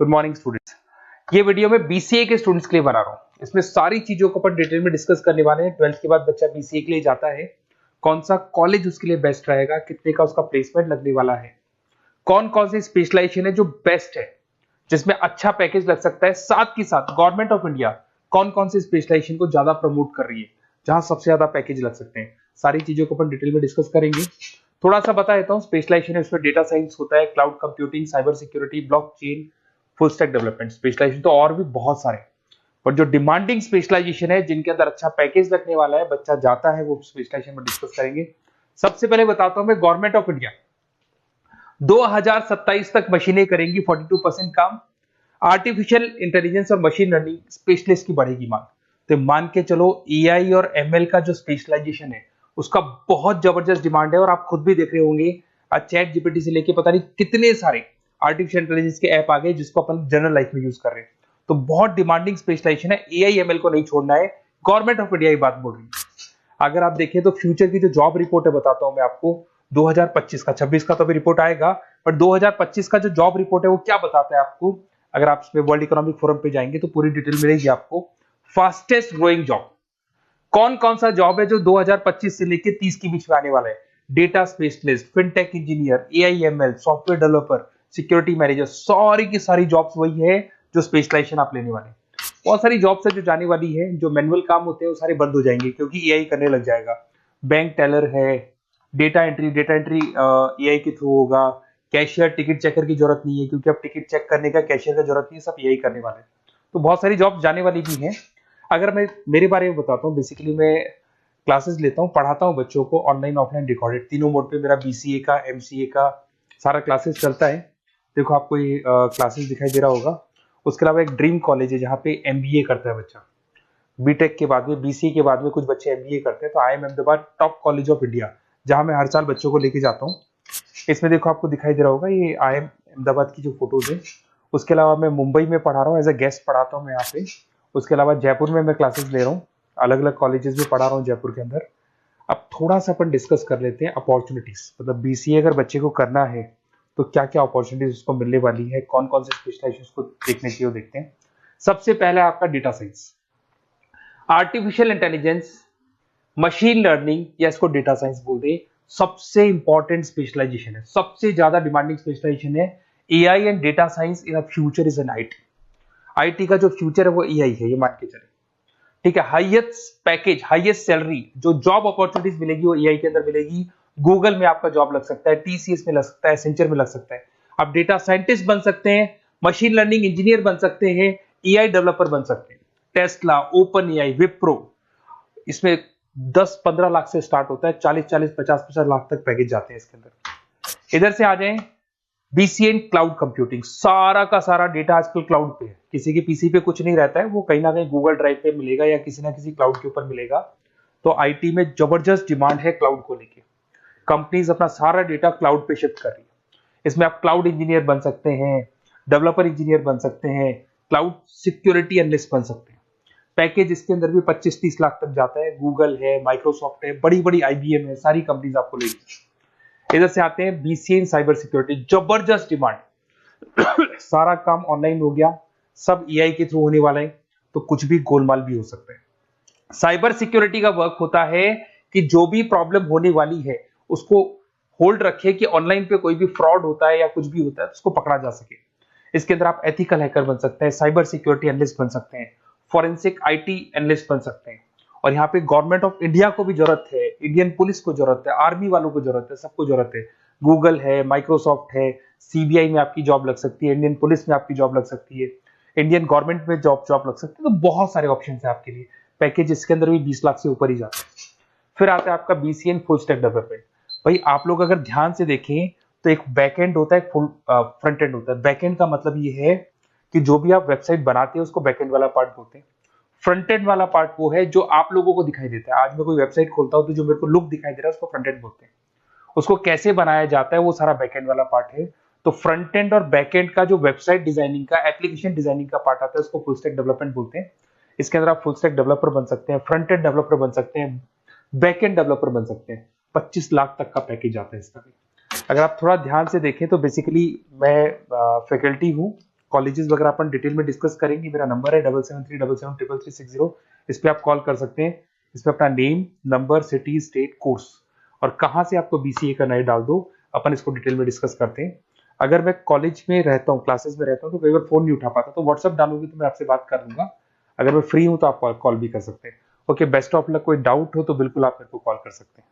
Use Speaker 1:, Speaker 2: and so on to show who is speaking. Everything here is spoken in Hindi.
Speaker 1: Good morning students. ये वीडियो मैं बीसीए के स्टूडेंट्स के लिए बना रहा हूँ। इसमें सारी चीजों को अपन डिटेल में डिस्कस करने वाले हैं। 12th के बाद बच्चा बीसीए के लिए जाता है, कौन सा कॉलेज उसके लिए बेस्ट रहेगा, कितने का उसका प्लेसमेंट लगने वाला है, कौन कौन सी स्पेशलाइजेशन है जो बेस्ट है, जिसमें अच्छा पैकेज लग सकता है, साथ ही साथ गवर्नमेंट ऑफ इंडिया कौन कौन सी स्पेशलाइजेशन को ज्यादा प्रमोट कर रही है, जहां सबसे ज्यादा पैकेज लग सकते हैं। सारी चीजों को अपन डिटेल में डिस्कस करेंगे। थोड़ा सा बता देता हूँ, स्पेशलाइजेशन उसमें डेटा साइंस होता है, cloud computing, cyber security, blockchain, full stack development. Specialization तो और भी बहुत सारे, पर जो डिमांडिंग स्पेशलाइजेशन है, जिनके अंदर अच्छा पैकेज लगने वाला है, बच्चा जाता है, वो स्पेशलाइजेशन में डिस्कस करेंगे। सबसे पहले बताता हूं मैं, गवर्नमेंट ऑफ इंडिया 2027 तक मशीनें करेंगी 42% काम। आर्टिफिशियल इंटेलिजेंस और मशीन लर्निंग स्पेशलिस्ट की बढ़ेगी मांग। तो मान के चलो एआई और एमएल का जो स्पेशलाइजेशन है उसका बहुत जबरदस्त डिमांड है। और आप खुद भी देख रहे होंगे, आज चैट जीपीटी से लेके पता नहीं कितने सारे आर्टिफिशियल इंटेलिजेंस के ऐप आ गए जिसको अपन जनरल लाइफ में यूज कर रहे हैं। तो बहुत डिमांडिंग स्पेशलाइजेशन है, एआई एमएल को नहीं छोड़ना है। गवर्नमेंट ऑफ इंडिया ये बात बोल रही है। अगर आप देखें तो फ्यूचर की जो जॉब रिपोर्ट है, बताता हूं मैं आपको 2025 का, 26 का तो अभी रिपोर्ट आएगा, पर 2025 का जो जॉब रिपोर्ट है वो क्या बताता है आपको। अगर आप इसमें वर्ल्ड इकोनॉमिक फोरम पे जाएंगे तो पूरी डिटेल मिलेगी आपको। फास्टेस्ट ग्रोइंग जॉब, कौन कौन सा जॉब है जो 2025 से लेके 30 के बीच में आने वाला है। Data specialist, fintech engineer, AIML, software developer, security manager, सारी की सारी जॉब्स वही है जो स्पेशलाइजेशन आप लेने वाले हैं। बहुत सारी जॉब्स है जो जाने वाली है, जो मैनुअल काम होते हैं वो सारे बंद हो जाएंगे क्योंकि एआई करने लग जाएगा। बैंक टेलर है, डेटा एंट्री एआई के थ्रू होगा। कैशियर, टिकट चेकर की जरूरत नहीं है क्योंकि अब टिकट चेक करने का कैशियर का जरूरत नहीं है, सब एआई करने वाले हैं। तो बहुत सारी जॉब जाने वाली भी हैं। अगर मैं मेरे बारे में बताता हूँ, बेसिकली मैं क्लासेस लेता हूँ, पढ़ाता हूँ बच्चों को, ऑनलाइन ऑफलाइन रिकॉर्डेड, तीनों मोड पे मेरा बीसीए का, एमसीए का सारा क्लासेस चलता है। देखो आपको ये क्लासेस दिखाई दे रहा होगा। उसके अलावा एक ड्रीम कॉलेज है जहाँ पे एमबीए करता है बच्चा। बीटेक के बाद में, बीसीए के बाद में कुछ बच्चे एमबीए करते हैं। तो IIM Ahmedabad top college of India, जहाँ मैं हर साल बच्चों को लेके जाता हूँ। इसमें देखो आपको दिखाई दे रहा होगा, ये IIM अहमदाबाद की जो फोटोज है। उसके अलावा मैं मुंबई में पढ़ा रहा हूँ, एज अ गेस्ट पढ़ाता हूँ मैं यहाँ पे। उसके अलावा जयपुर में मैं क्लासेस ले रहा हूँ, अलग अलग कॉलेजेस में पढ़ा रहा हूँ जयपुर के अंदर। अब थोड़ा सा अपन डिस्कस कर लेते हैं अपॉर्चुनिटीज, मतलब बीसीए अगर बच्चे को करना है तो क्या क्या अपॉर्चुनिटीज उसको मिलने वाली है, कौन कौन से स्पेशलाइजेशन को देखने चाहिए वो देखते हैं। सबसे पहले आपका data science, artificial intelligence, machine learning, या इसको डेटा साइंस बोल दे, सबसे इंपॉर्टेंट स्पेशलाइजेशन है, सबसे ज्यादा डिमांडिंग स्पेशलाइजेशन है। AI and data science in future is an IT. IT का जो फ्यूचर है वो एआई है, ये मान के चले। ठीक है, हाईएस्ट पैकेज, हाईएस्ट सैलरी, जो जॉब अपॉर्चुनिटीज मिलेगी वो एआई के अंदर मिलेगी। गूगल में आपका जॉब लग सकता है, टीसीएस में लग सकता है, एसेंचर में लग सकता है। आप डेटा साइंटिस्ट बन सकते हैं, मशीन लर्निंग इंजीनियर बन सकते हैं, एआई डेवलपर बन सकते हैं। टेस्ला, ओपन एआई, विप्रो, इसमें 10-15 लाख से स्टार्ट होता है, 40-40, 50-50 लाख तक पैकेज जाते हैं इसके अंदर। इधर से आ जाएं, बीसीए इन क्लाउड कंप्यूटिंग, सारा का सारा डेटा आजकल क्लाउड पे है, किसी के पीसी पे कुछ नहीं रहता है, वो कहीं ना कहीं गूगल ड्राइव पे मिलेगा या किसी ना किसी क्लाउड के ऊपर मिलेगा। तो आईटी में जबरदस्त डिमांड है क्लाउड को लेके। कंपनीज अपना सारा डेटा क्लाउड पे शिफ्ट कर रही है। इसमें आप क्लाउड इंजीनियर बन सकते हैं, डेवलपर इंजीनियर बन सकते हैं, क्लाउड सिक्योरिटी एनालिस्ट बन सकते हैं। पैकेज इसके अंदर भी 25-30 लाख तक जाता है। गूगल है, माइक्रोसॉफ्ट है, बड़ी बड़ी आईबीएम है, सारी कंपनीज आपको लेगी। इधर से आते हैं बीसीए इन साइबर सिक्योरिटी, जबरदस्त डिमांड। सारा काम ऑनलाइन हो गया, सब एआई के थ्रू होने वाला है, तो कुछ भी गोलमाल भी हो सकता है। साइबर सिक्योरिटी का वर्क होता है कि जो भी प्रॉब्लम होने वाली है उसको होल्ड रखे कि ऑनलाइन पे कोई भी फ्रॉड होता है या कुछ भी होता है तो उसको पकड़ा जा सके। इसके अंदर आप एथिकल हैकर बन सकते हैं, साइबर सिक्योरिटी एनालिस्ट बन सकते हैं, फॉरेंसिक आईटी एनालिस्ट बन सकते हैं। और यहाँ पे गवर्नमेंट ऑफ इंडिया को भी जरूरत है, इंडियन पुलिस को जरूरत है, आर्मी वालों को जरूरत है, सबको जरूरत है। गूगल है, माइक्रोसॉफ्ट है, सीबीआई में आपकी जॉब लग सकती है, इंडियन पुलिस में आपकी जॉब लग सकती है, इंडियन गवर्नमेंट में जॉब लग सकती है। तो बहुत सारे ऑप्शन है आपके लिए। पैकेज इसके अंदर भी 20 लाख से ऊपर ही जाता है। फिर आता है आपका BCA in full stack development. भाई आप लोग अगर ध्यान से देखें तो एक बैक एंड होता है, एक फुल फ्रंट एंड होता है। बैक एंड का मतलब ये है कि जो भी आप वेबसाइट बनाते हैं उसको बैक एंड वाला पार्ट बोलते हैं। फ्रंट एंड वाला पार्ट वो है जो आप लोगों को दिखाई देता है। आज मैं कोई वेबसाइट खोलता हूं तो जो मेरे को लुक दिखाई दे रहा है उसको फ्रंट एंड बोलते हैं। उसको कैसे बनाया जाता है वो सारा बैक एंड वाला पार्ट है। तो फ्रंट एंड और बैक एंड का जो वेबसाइट डिजाइनिंग का, एप्लीकेशन डिजाइनिंग का पार्ट आता है उसको फुल स्टैक डेवलपमेंट बोलते हैं। इसके अंदर आप फुल स्टैक डेवलपर बन सकते हैं, फ्रंट एंड डेवलपर बन सकते हैं, बैक एंड डेवलपर बन सकते हैं। 25 लाख तक का पैकेज आता है इसका भी। अगर आप थोड़ा ध्यान से देखें तो बेसिकली मैं फैकल्टी हूँ कॉलेजेस वगैरह अपन डिटेल में डिस्कस करेंगे। मेरा नंबर है 7737773360, इस पे आप कॉल कर सकते हैं। इसमें अपना name, number, city, state, course और कहाँ से आपको बीसीए करना है डाल दो, अपन इसको डिटेल में डिस्कस करते हैं। अगर मैं कॉलेज में रहता हूँ, क्लासेस में रहता हूँ, तो कई बार फोन नहीं उठा पाता, तो व्हाट्सअप डालोगे तो मैं आपसे बात कर लूंगा। अगर मैं फ्री हूँ तो आप कॉल भी कर सकते हैं। Okay, best of luck. कोई डाउट हो तो बिल्कुल आप मेरे को कॉल कर सकते हैं।